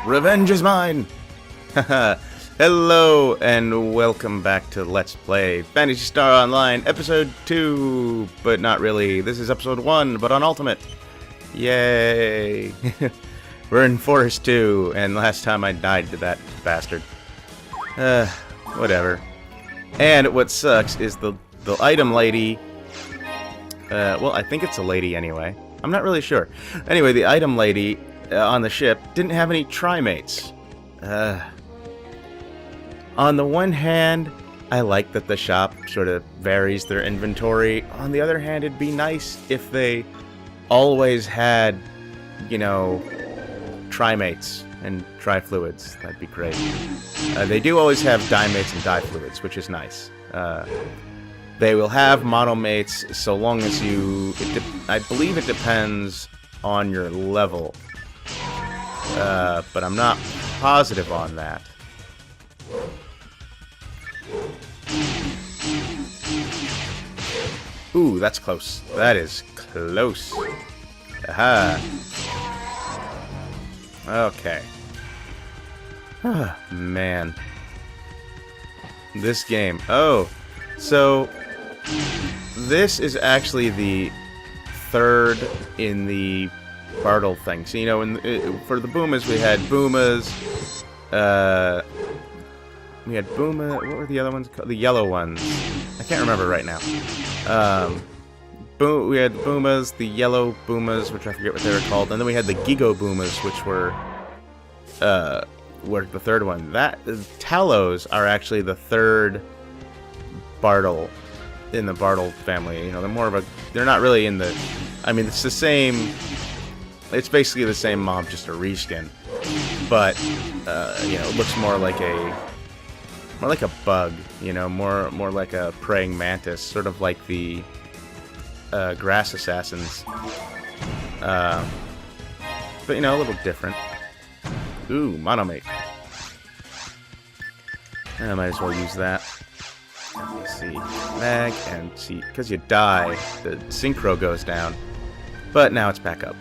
Revenge is mine! Hello, and welcome back to Let's Play Phantasy Star Online, Episode 2! But not really, this is Episode 1, but on Ultimate! Yay! We're in Forest 2, and last time I died to that bastard. Whatever. And what sucks is the item lady... well, I think it's a lady anyway. I'm not really sure. Anyway, the item lady... on the ship didn't have any trimates. On the one hand, I like that the shop sort of varies their inventory. On the other hand, it'd be nice if they always had, you know, trimates and tri-fluids. That'd be great. They do always have dimates and difluids, which is nice. They will have monomates so long as you... I believe it depends on your level. But I'm not positive on that. Ooh, that's close. That is close. Aha. Okay. Man. This game. Oh, so this is actually the third in the Bartle thing. So, you know, for the Boomas, we had Boomas, we had Booma, what were the other ones called? The yellow ones. I can't remember right now. We had the Boomas, the yellow Boomas, which I forget what they were called, and then we had the Gigo Boomas, which were the third one. Talos are actually the third Bartle in the Bartle family. You know, they're more of a, they're not really in the, I mean, it's the same. It's basically the same mob, just a reskin, but you know, it looks more like a bug. You know, more like a praying mantis, sort of like the grass assassins. But you know, a little different. Ooh, monomate. I might as well use that. Let me see, mag and see, because you die, the synchro goes down. But now it's back up.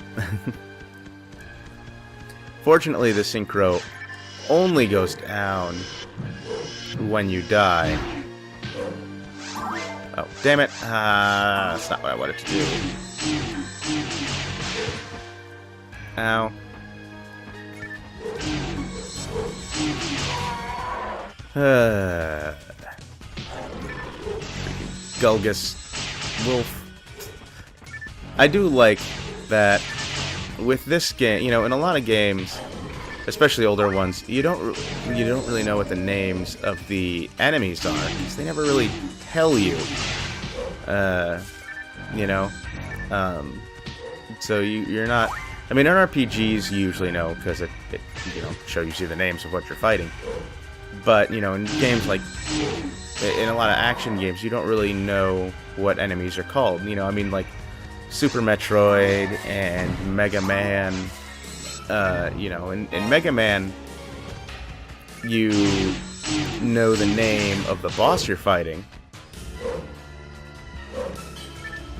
Fortunately, the synchro only goes down when you die. Oh, damn it. That's not what I wanted to do. Ow. Gulgus Wolf. I do like that with this game, you know, in a lot of games, especially older ones, you don't really know what the names of the enemies are, because they never really tell you. You know, so you're not. I mean, in RPGs you usually know because it you know, shows you the names of what you're fighting. But you know, in games like in a lot of action games, you don't really know what enemies are called. You know, I mean, like Super Metroid and Mega Man, you know, in Mega Man, you know the name of the boss you're fighting,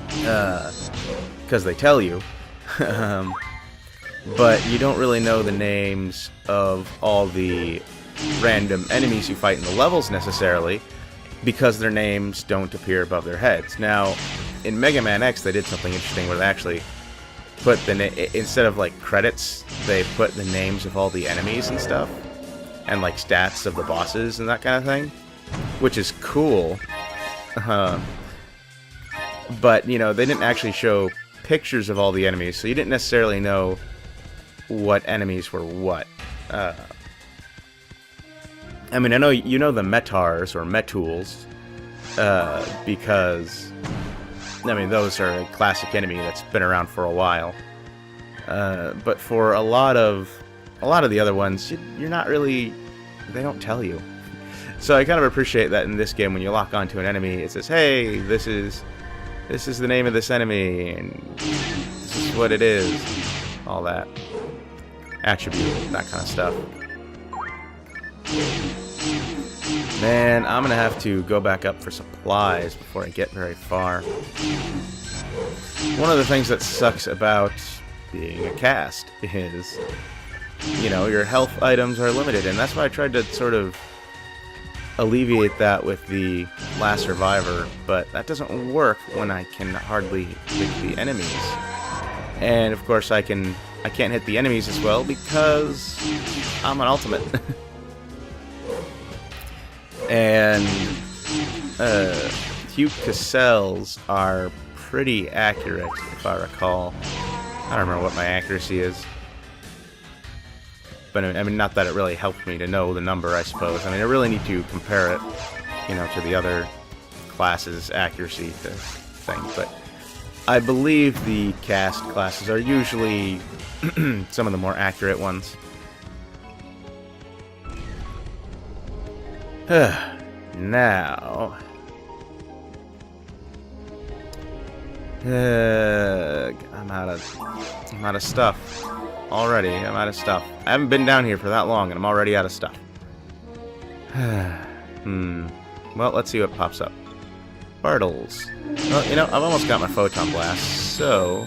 because they tell you, but you don't really know the names of all the random enemies you fight in the levels necessarily, because their names don't appear above their heads. Now, in Mega Man X, they did something interesting where they actually put instead of like credits, they put the names of all the enemies and stuff, and like stats of the bosses and that kind of thing, which is cool. But you know, they didn't actually show pictures of all the enemies, so you didn't necessarily know what enemies were what. I mean, I know you know the Metars or Metools, because I mean, those are a classic enemy that's been around for a while. But for a lot of the other ones, you're not really, they don't tell you. So I kind of appreciate that in this game, when you lock onto an enemy, it says, hey, this is the name of this enemy, and this is what it is. All that. Attribute, that kind of stuff. Man, I'm gonna have to go back up for supplies before I get very far. One of the things that sucks about being a cast is, you know, your health items are limited, and that's why I tried to sort of alleviate that with the Last Survivor, but that doesn't work when I can hardly hit the enemies. And of course I can't hit the enemies as well because I'm an ultimate. And Hugh Cassell's are pretty accurate, if I recall. I don't remember what my accuracy is. But I mean, not that it really helped me to know the number, I suppose. I mean, I really need to compare it, you know, to the other classes' accuracy thing. But I believe the cast classes are usually some of the more accurate ones. Now, I'm out of stuff already. I'm out of stuff. I haven't been down here for that long, and I'm already out of stuff. Well, let's see what pops up. Bartles. Well, you know, I've almost got my Photon Blast, so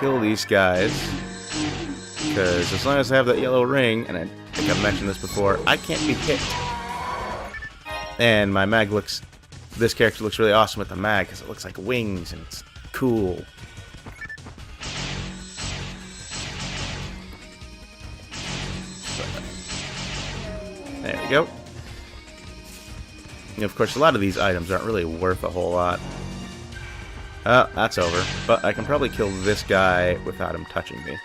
kill these guys. Because as long as I have that yellow ring, and I think I've mentioned this before, I can't be hit. And my mag looks... This character looks really awesome with the mag, because it looks like wings, and it's cool. There we go. And of course, a lot of these items aren't really worth a whole lot. That's over. But I can probably kill this guy without him touching me.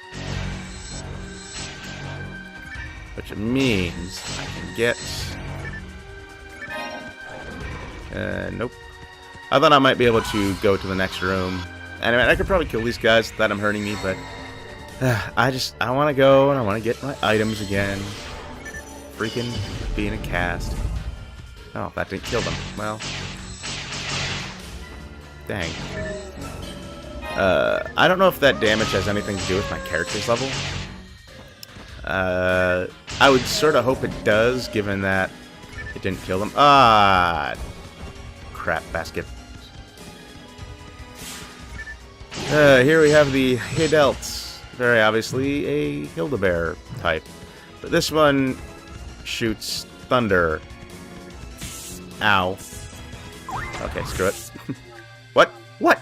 Which means I can get... nope. I thought I might be able to go to the next room. And I could probably kill these guys without them hurting me, but... I want to go and I want to get my items again. Freaking being a cast. Oh, that didn't kill them. Well... Dang. I don't know if that damage has anything to do with my character's level. I would sort of hope it does, given that it didn't kill them. Ah, crap basket. Here we have the Hidelts. Very obviously a Hildebear type. But this one shoots thunder. Ow. Okay, screw it. What? What?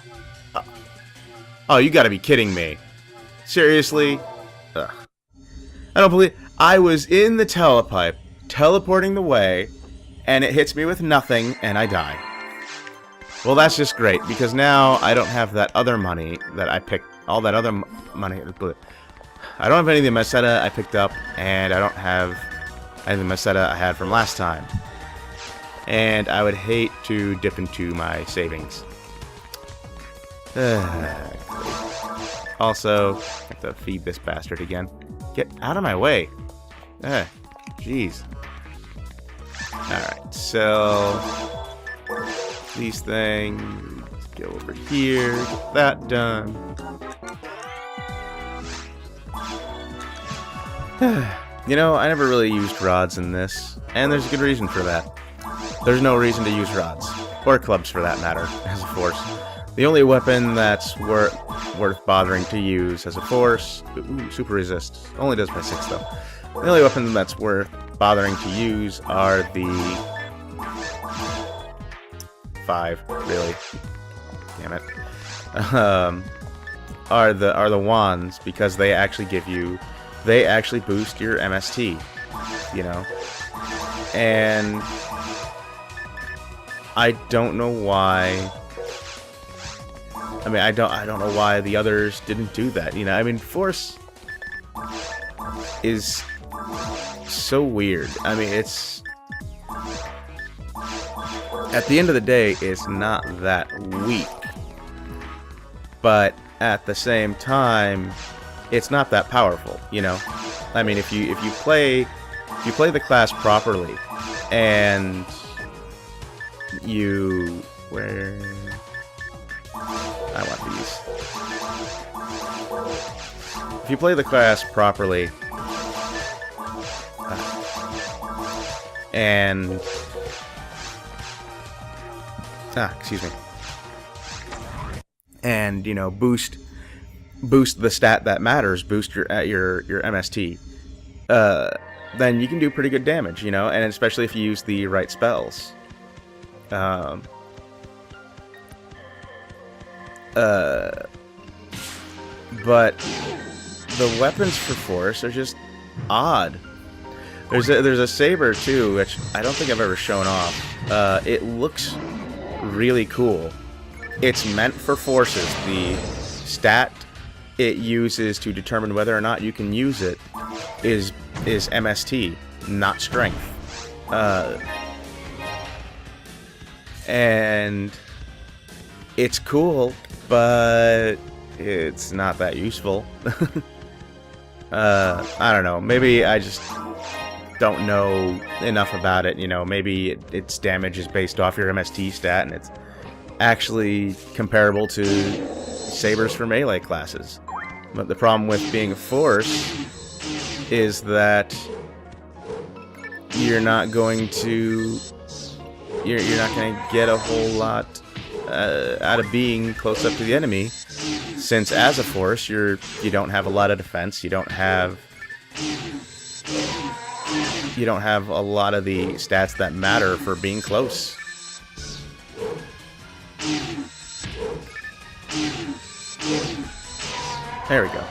Oh, you gotta be kidding me. Seriously? Ugh. I don't believe... I was in the telepipe, teleporting the way, and it hits me with nothing, and I die. Well, that's just great, because now I don't have that other money that I picked... All that other money... I don't have any of the Meseta I picked up, and I don't have any of the Meseta I had from last time. And I would hate to dip into my savings. Also, I have to feed this bastard again. Get out of my way. Jeez. Alright, so... these things... go over here, get that done. You know, I never really used rods in this, and there's a good reason for that. There's no reason to use rods, or clubs for that matter, as a force. The only weapon that's worth bothering to use as a force... Ooh, super resist. Only does by 6 though. The only weapon that's worth bothering to use are the... 5, really. Damn it. Are the wands, because they actually give you... They actually boost your MST, you know? And... I don't know why... I mean, I don't know why the others didn't do that, you know? I mean, Force is so weird. I mean, it's... At the end of the day, it's not that weak. But at the same time, it's not that powerful, you know? I mean, if you play the class properly, and you... Where... I want these. If you play the class properly, and... excuse me. and boost the stat that matters, boost your MST, then you can do pretty good damage, and especially if you use the right spells. But the weapons for Force are just odd. There's a saber too, which I don't think I've ever shown off. It looks really cool. It's meant for forces. The stat it uses to determine whether or not you can use it is MST, not strength. And it's cool, but it's not that useful. I don't know. Maybe I just don't know enough about it. Maybe its damage is based off your MST stat, and it's actually comparable to sabers for melee classes. But the problem with being a force is that you're not going to get a whole lot out of being close up to the enemy, since as a force you don't have a lot of defense. You don't have a lot of the stats that matter for being close. There we go.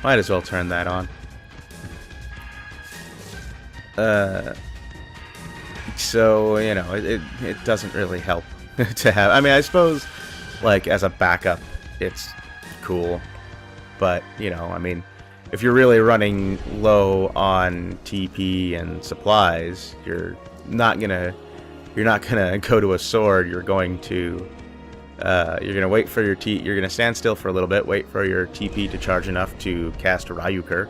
Might as well turn that on. So, it doesn't really help to have... I mean, I suppose, like, as a backup, it's cool. But, I mean, if you're really running low on TP and supplies, you're not gonna go to a sword. You're gonna wait for you're gonna stand still for a little bit, wait for your TP to charge enough to cast Ryuker,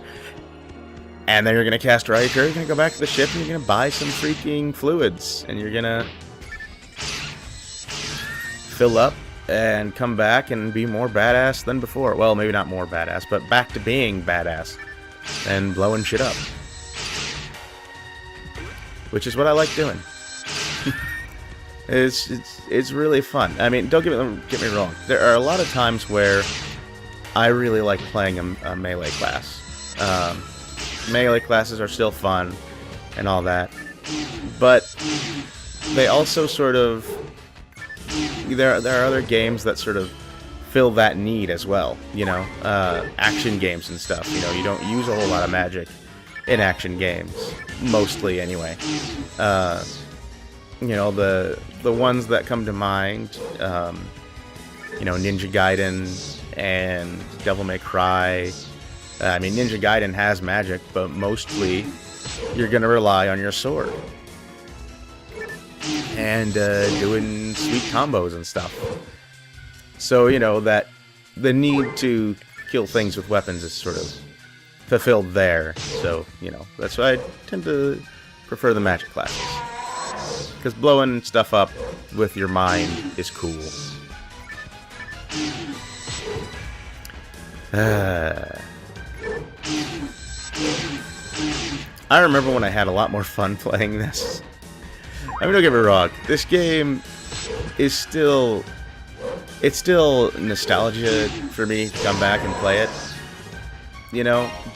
and then you're gonna cast Ryuker. You're gonna go back to the ship and you're gonna buy some freaking fluids, and you're gonna fill up and come back and be more badass than before. Well, maybe not more badass, but back to being badass and blowing shit up, which is what I like doing. It's really fun. I mean, don't get me wrong. There are a lot of times where I really like playing a melee class. Melee classes are still fun and all that, but they also sort of... There are other games that sort of fill that need as well. Action games and stuff. You don't use a whole lot of magic in action games, mostly anyway. The ones that come to mind, Ninja Gaiden and Devil May Cry. I mean, Ninja Gaiden has magic, but mostly you're going to rely on your sword and doing sweet combos and stuff. So, that the need to kill things with weapons is sort of fulfilled there. So, that's why I tend to prefer the magic classes. Because blowing stuff up with your mind is cool. I remember when I had a lot more fun playing this. I mean, don't get me wrong. This game is still... It's still nostalgia for me to come back and play it.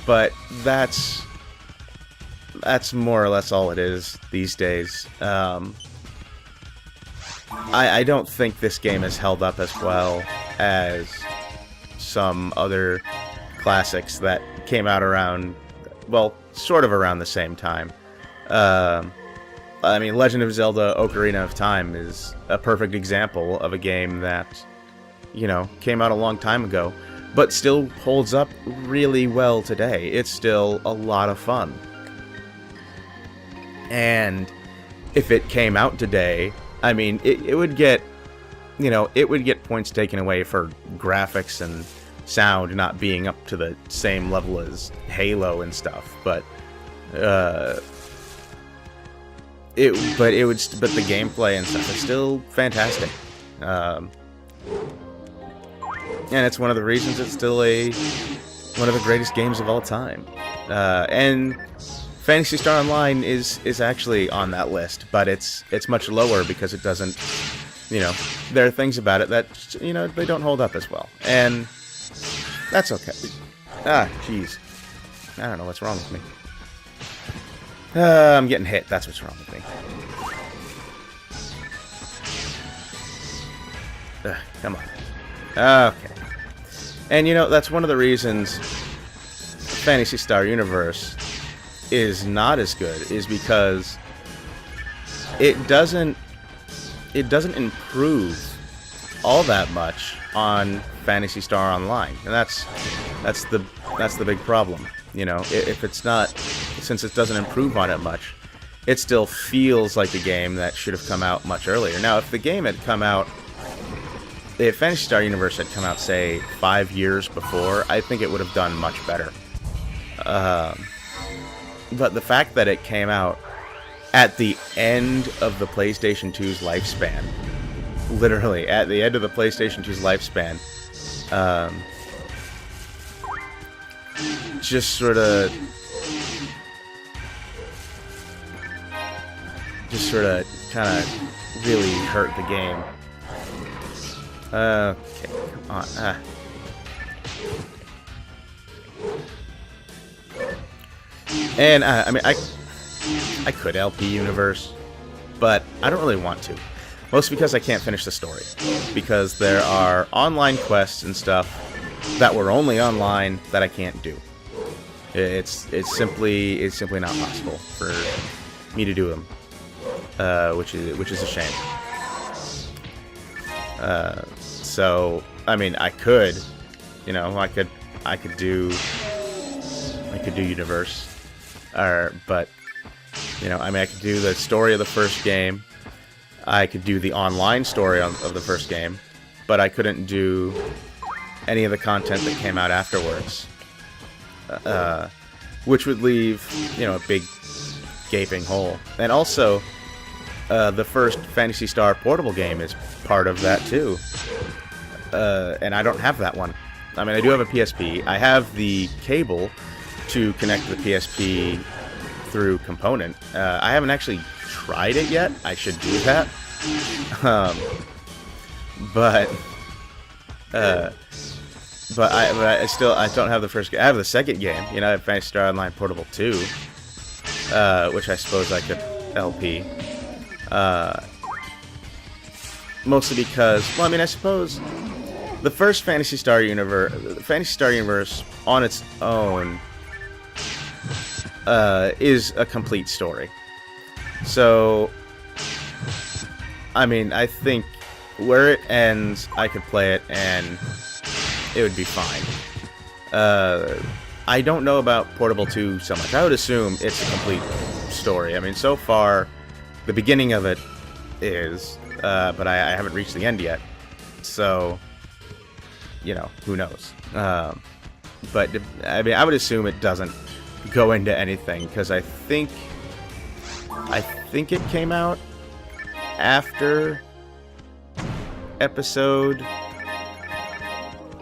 But that's more or less all it is these days. I don't think this game has held up as well as some other classics that came out around, well, sort of around the same time. I mean, Legend of Zelda Ocarina of Time is a perfect example of a game that, came out a long time ago, but still holds up really well today. It's still a lot of fun. And if it came out today, I mean, it would get, it would get points taken away for graphics and sound not being up to the same level as Halo and stuff. But the gameplay and stuff is still fantastic. And it's one of the reasons it's still one of the greatest games of all time. And Phantasy Star Online is actually on that list, but it's much lower because it doesn't, you know, there are things about it that, you know, they don't hold up as well, and that's okay. Ah, jeez, I don't know what's wrong with me. I'm getting hit. That's what's wrong with me. Come on. Okay. And you know, that's one of the reasons Phantasy Star Universe is not as good, is because it doesn't improve all that much on Phantasy Star Online, and that's the big problem. You know, if it's not, since it doesn't improve on it much, it still feels like a game that should have come out much earlier. Now, if the game had come out, if Phantasy Star Universe had come out, say, 5 years before, I think it would have done much better. But the fact that it came out at the end of the PlayStation 2's lifespan, literally at the end of the PlayStation 2's lifespan, just sort of kind of really hurt the game. Okay, come on. And I mean, I could LP Universe, but I don't really want to. Mostly because I can't finish the story, because there are online quests and stuff that were only online that I can't do. It's simply not possible for me to do them, which is a shame. So I mean, I could, you know, I could do Universe, but you know, I mean, I could do the story of the first game. I could do the online story of the first game, but I couldn't do any of the content that came out afterwards, which would leave, you know, a big gaping hole. And also, the first Phantasy Star portable game is part of that too, and I don't have that one. I mean, I do have a PSP. I have the cable to connect the PSP through Component. I haven't actually tried it yet. I should do that. But I don't have the first game. I have the second game. You know, I have Phantasy Star Online Portable 2, which I suppose I could LP. Mostly because, well, I mean, I suppose the first Phantasy Star Universe on its own is a complete story. So, I mean, I think where it ends, I could play it and it would be fine. I don't know about Portable 2 so much. I would assume it's a complete story. I mean, so far, the beginning of it is, but I haven't reached the end yet. So, you know, who knows? But, I mean, I would assume it doesn't go into anything, because I think it came out after episode,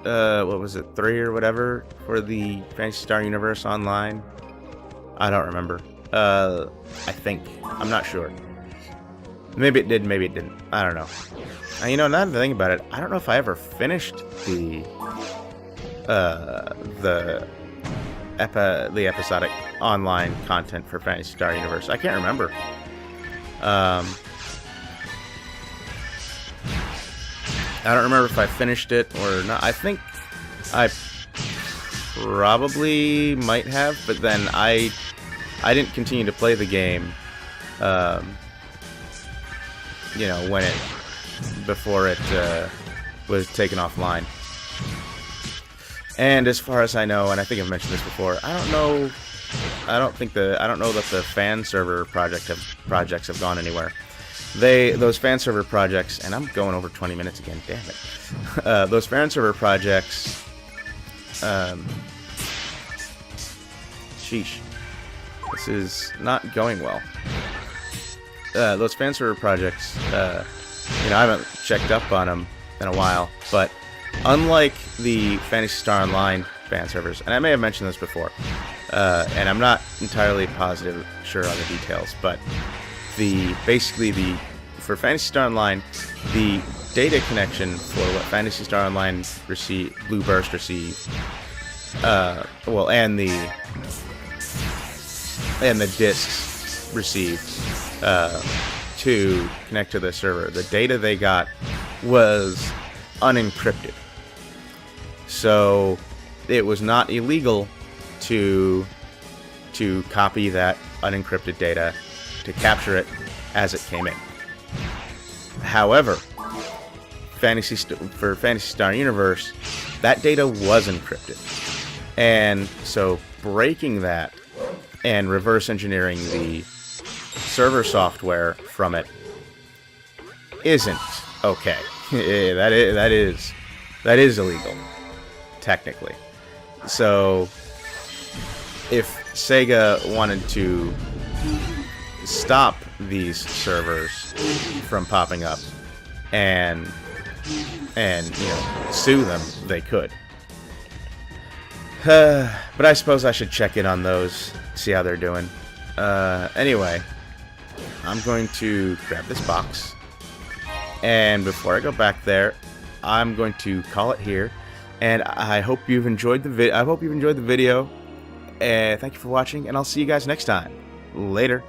what was it, 3 or whatever, for the Phantasy Star Universe Online? I don't remember. I think. I'm not sure. Maybe it did, maybe it didn't. I don't know. You know, now that I think about it, I don't know if I ever finished the episodic online content for Phantasy Star Universe. I can't remember. I don't remember if I finished it or not. I think I probably might have, but then I didn't continue to play the game, you know, before it was taken offline. And as far as I know, and I think I've mentioned this before, I don't know that the fan server projects have gone anywhere. Those fan server projects, and I'm going over 20 minutes again, damn it. Those fan server projects, sheesh, this is not going well. Those fan server projects, you know, I haven't checked up on them in a while, but unlike the Phantasy Star Online fan servers, and I may have mentioned this before, and I'm not entirely sure on the details, but for Phantasy Star Online, the data connection for what Phantasy Star Online Blue Burst received, and the disks received to connect to the server, the data they got was unencrypted. So it was not illegal to copy that unencrypted data, to capture it as it came in. However, for Phantasy Star Universe, that data was encrypted. And so breaking that and reverse engineering the server software from it isn't okay. that is illegal, technically. So if Sega wanted to stop these servers from popping up and sue them, they could. But I suppose I should check in on those, see how they're doing. Anyway, I'm going to grab this box, and before I go back there, I'm going to call it here. And I hope you've enjoyed the video. And thank you for watching, and I'll see you guys next time. Later.